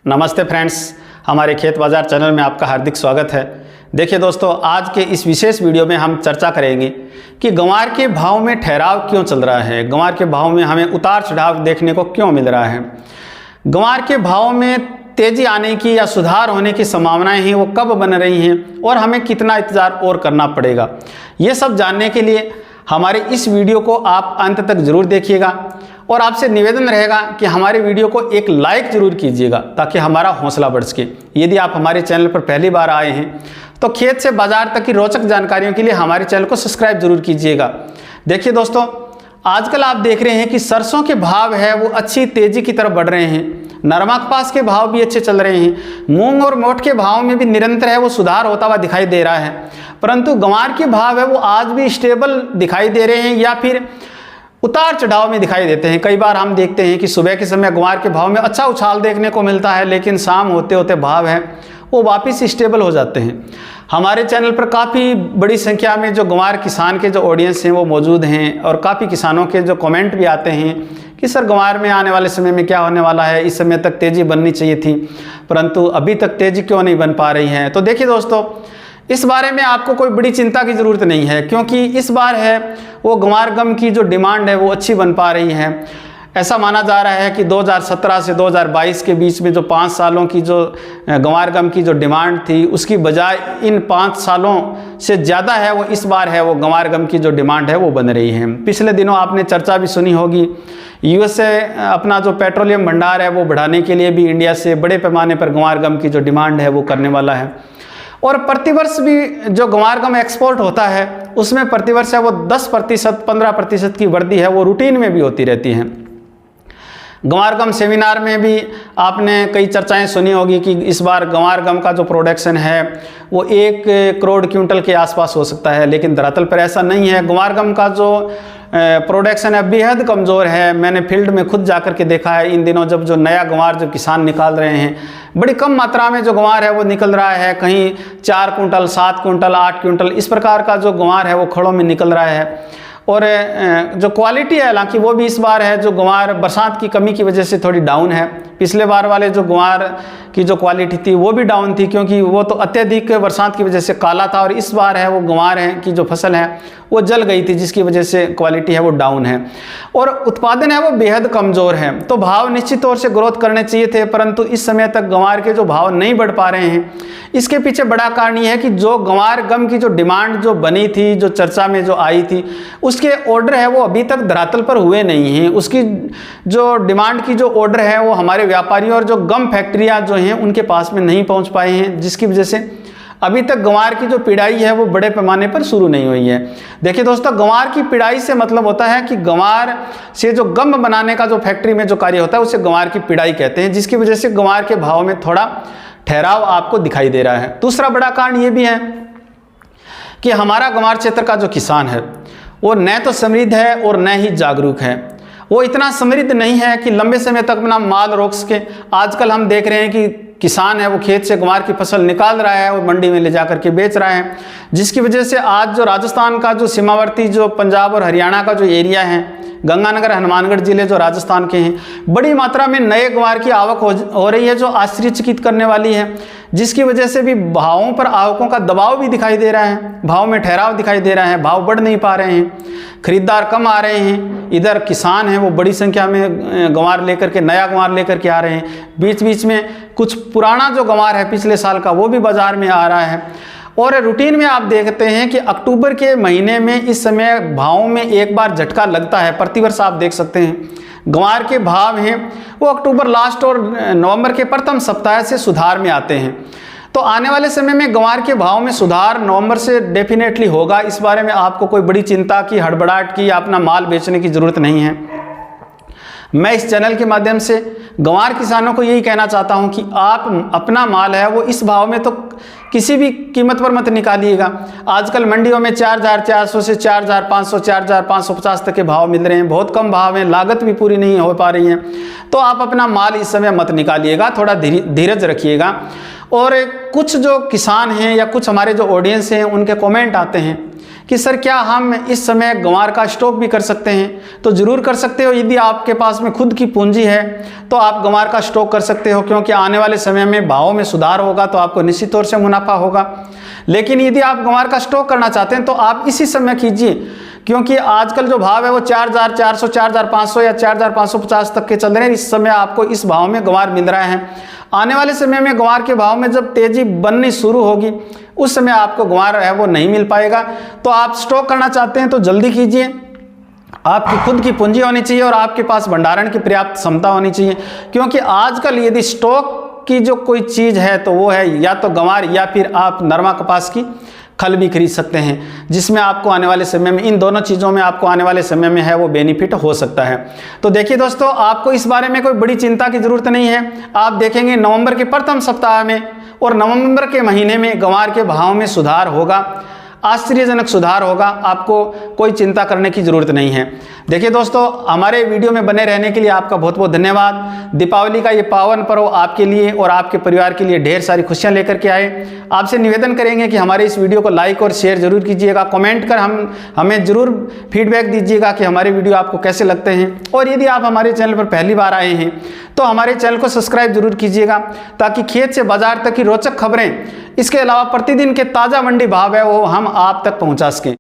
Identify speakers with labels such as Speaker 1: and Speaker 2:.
Speaker 1: नमस्ते फ्रेंड्स, हमारे खेत बाज़ार चैनल में आपका हार्दिक स्वागत है। देखिए दोस्तों, आज के इस विशेष वीडियो में हम चर्चा करेंगे कि ग्वार के भाव में ठहराव क्यों चल रहा है, ग्वार के भाव में हमें उतार चढ़ाव देखने को क्यों मिल रहा है, ग्वार के भाव में तेज़ी आने की या सुधार होने की संभावनाएं हैं वो कब बन रही हैं और हमें कितना इंतज़ार और करना पड़ेगा। ये सब जानने के लिए हमारे इस वीडियो को आप अंत तक ज़रूर देखिएगा और आपसे निवेदन रहेगा कि हमारे वीडियो को एक लाइक ज़रूर कीजिएगा ताकि हमारा हौसला बढ़ सके। यदि आप हमारे चैनल पर पहली बार आए हैं तो खेत से बाजार तक की रोचक जानकारियों के लिए हमारे चैनल को सब्सक्राइब जरूर कीजिएगा। देखिए दोस्तों, आजकल आप देख रहे हैं कि सरसों के भाव है वो अच्छी तेज़ी की तरफ बढ़ रहे हैं, नरमा कपास के भाव भी अच्छे चल रहे हैं, मूंग और मोठ के भाव में भी निरंतर है वो सुधार होता हुआ दिखाई दे रहा है, परंतु ग्वार के भाव है वो आज भी स्टेबल दिखाई दे रहे हैं या फिर उतार चढ़ाव में दिखाई देते हैं। कई बार हम देखते हैं कि सुबह के समय ग्वार के भाव में अच्छा उछाल देखने को मिलता है, लेकिन शाम होते होते भाव है वो वापस स्टेबल हो जाते हैं। हमारे चैनल पर काफ़ी बड़ी संख्या में जो ग्वार किसान के जो ऑडियंस हैं वो मौजूद हैं और काफ़ी किसानों के जो कमेंट भी आते हैं कि सर ग्वार में आने वाले समय में क्या होने वाला है, इस समय तक तेज़ी बननी चाहिए थी परंतु अभी तक तेज़ी क्यों नहीं बन पा रही है। तो देखिए दोस्तों, इस बारे में आपको कोई बड़ी चिंता की ज़रूरत नहीं है, क्योंकि इस बार है वो ग्वार गम की जो डिमांड है वो अच्छी बन पा रही है। ऐसा माना जा रहा है कि 2017 से 2022 के बीच में जो 5 सालों की जो ग्वार गम की जो डिमांड थी उसकी बजाय इन 5 सालों से ज़्यादा है वो इस बार है वो ग्वार गम की जो डिमांड है वो बन रही है। पिछले दिनों आपने चर्चा भी सुनी होगी, यूएसए अपना जो पेट्रोलियम भंडार है वो बढ़ाने के लिए भी इंडिया से बड़े पैमाने पर ग्वार गम की जो डिमांड है वो करने वाला है और प्रतिवर्ष भी जो ग्वार गम एक्सपोर्ट होता है उसमें प्रतिवर्ष है वो 10%, 15% की वृद्धि है वो रूटीन में भी होती रहती है। ग्वार गम सेमिनार में भी आपने कई चर्चाएं सुनी होगी कि इस बार ग्वार गम का जो प्रोडक्शन है वो 1 करोड़ क्विंटल के आसपास हो सकता है, लेकिन धरातल पर ऐसा नहीं है। ग्वार गम का जो प्रोडक्शन है बेहद कमज़ोर है। मैंने फील्ड में खुद जाकर के देखा है, इन दिनों जब जो नया ग्वार जो किसान निकाल रहे हैं बड़ी कम मात्रा में जो ग्वार है वो निकल रहा है, कहीं 4 कुंटल, 7 कुंटल, 8 कुंटल इस प्रकार का जो ग्वार है वो खड़ों में निकल रहा है। और जो क्वालिटी है हालांकि वो भी इस बार है जो ग्वार बरसात की कमी की वजह से थोड़ी डाउन है। पिछले बार वाले जो ग्वार की जो क्वालिटी थी वो भी डाउन थी क्योंकि वो तो अत्यधिक बरसात की वजह से काला था और इस बार है वो ग्वार है की जो फसल है वो जल गई थी जिसकी वजह से क्वालिटी है वो डाउन है और उत्पादन है वो बेहद कमज़ोर है। तो भाव निश्चित तौर से ग्रोथ करने चाहिए थे, परंतु इस समय तक ग्वार के जो भाव नहीं बढ़ पा रहे हैं इसके पीछे बड़ा कारण ये है कि जो ग्वार गम की जो डिमांड जो बनी थी, जो चर्चा में जो आई थी, उसके ऑर्डर है वो अभी तक धरातल पर हुए नहीं हैं। उसकी जो डिमांड की जो ऑर्डर है वो हमारे व्यापारियों और जो गम फैक्ट्रियाँ जो हैं उनके पास में नहीं पहुँच पाए हैं, जिसकी वजह से अभी तक ग्वार की जो पिड़ाई है वो बड़े पैमाने पर शुरू नहीं हुई है। देखिए दोस्तों, ग्वार की पिड़ाई से मतलब होता है कि ग्वार से जो गम बनाने का जो फैक्ट्री में जो कार्य होता है उसे ग्वार की पिड़ाई कहते हैं, जिसकी वजह से ग्वार के भाव में थोड़ा ठहराव आपको दिखाई दे रहा है। दूसरा बड़ा कारण ये भी है कि हमारा ग्वार क्षेत्र का जो किसान है वो न तो समृद्ध है और न ही जागरूक है। वो इतना समृद्ध नहीं है कि लंबे समय तक अपना माल रोक सके। आजकल हम देख रहे हैं कि किसान है वो खेत से ग्वार की फसल निकाल रहा है और मंडी में ले जाकर के बेच रहा है, जिसकी वजह से आज जो राजस्थान का जो सीमावर्ती जो पंजाब और हरियाणा का जो एरिया है, गंगानगर, हनुमानगढ़ जिले जो राजस्थान के हैं, बड़ी मात्रा में नए ग्वार की आवक हो रही है जो आश्चर्यचकित करने वाली है, जिसकी वजह से भी भावों पर आवकों का दबाव भी दिखाई दे रहा है, भाव में ठहराव दिखाई दे रहा है, भाव बढ़ नहीं पा रहे हैं, खरीदार कम आ रहे हैं। इधर किसान हैं वो बड़ी संख्या में ग्वार लेकर के, नया ग्वार लेकर के आ रहे हैं, बीच बीच में कुछ पुराना जो ग्वार है पिछले साल का वो भी बाजार में आ रहा है। और रूटीन में आप देखते हैं कि अक्टूबर के महीने में इस समय भावों में एक बार झटका लगता है। प्रतिवर्ष आप देख सकते हैं ग्वार के भाव हैं वो अक्टूबर लास्ट और नवंबर के प्रथम सप्ताह से सुधार में आते हैं। तो आने वाले समय में ग्वार के भाव में सुधार नवंबर से डेफिनेटली होगा। इस बारे में आपको कोई बड़ी चिंता की, हड़बड़ाहट की या अपना माल बेचने की ज़रूरत नहीं है। मैं इस चैनल के माध्यम से ग्वार किसानों को यही कहना चाहता हूं कि आप अपना माल है वो इस भाव में तो किसी भी कीमत पर मत निकालिएगा। आजकल मंडियों में 4,400 से 4,500, 4,550 तक के भाव मिल रहे हैं, बहुत कम भाव हैं, लागत भी पूरी नहीं हो पा रही है। तो आप अपना माल इस समय मत निकालिएगा, थोड़ा धीरज रखिएगा। और कुछ जो किसान हैं या कुछ हमारे जो ऑडियंस हैं उनके कमेंट आते हैं कि सर क्या हम इस समय ग्वार का स्टॉक भी कर सकते हैं। तो ज़रूर कर सकते हो। यदि आपके पास में खुद की पूंजी है तो आप ग्वार का स्टॉक कर सकते हो, क्योंकि आने वाले समय में भाव में सुधार होगा तो आपको निश्चित तौर से मुनाफा होगा। लेकिन यदि आप ग्वार का स्टॉक करना चाहते हैं तो आप इसी समय कीजिए, क्योंकि आजकल जो भाव है वो 4400, 4500 या 4550 तक के चल रहे हैं। इस समय आपको इस भाव में ग्वार मिल रहा है। आने वाले समय में ग्वार के भाव में जब तेजी बननी शुरू होगी उस समय आपको ग्वार है वो नहीं मिल पाएगा। तो आप स्टॉक करना चाहते हैं तो जल्दी कीजिए। आपकी खुद की पूंजी होनी चाहिए और आपके पास भंडारण की पर्याप्त क्षमता होनी चाहिए, क्योंकि आजकल यदि स्टॉक की जो कोई चीज़ है तो वो है या तो ग्वार या फिर आप नरमा कपास की खल भी खरीद सकते हैं, जिसमें आपको आने वाले समय में इन दोनों चीज़ों में आपको आने वाले समय में है वो बेनिफिट हो सकता है। तो देखिए दोस्तों, आपको इस बारे में कोई बड़ी चिंता की ज़रूरत नहीं है। आप देखेंगे नवंबर के प्रथम सप्ताह में और नवंबर के महीने में ग्वार के भाव में सुधार होगा, आश्चर्यजनक सुधार होगा। आपको कोई चिंता करने की ज़रूरत नहीं है। देखिए दोस्तों, हमारे वीडियो में बने रहने के लिए आपका बहुत बहुत धन्यवाद। दीपावली का ये पावन पर्व आपके लिए और आपके परिवार के लिए ढेर सारी खुशियां लेकर के आए। आपसे निवेदन करेंगे कि हमारे इस वीडियो को लाइक और शेयर जरूर कीजिएगा। कमेंट कर हमें ज़रूर फीडबैक दीजिएगा कि हमारे वीडियो आपको कैसे लगते हैं। और यदि आप हमारे चैनल पर पहली बार आए हैं तो हमारे चैनल को सब्सक्राइब जरूर कीजिएगा, ताकि खेत से बाजार तक की रोचक खबरें, इसके अलावा प्रतिदिन के ताज़ा मंडी भाव है वो हम आप तक पहुँचा सकें।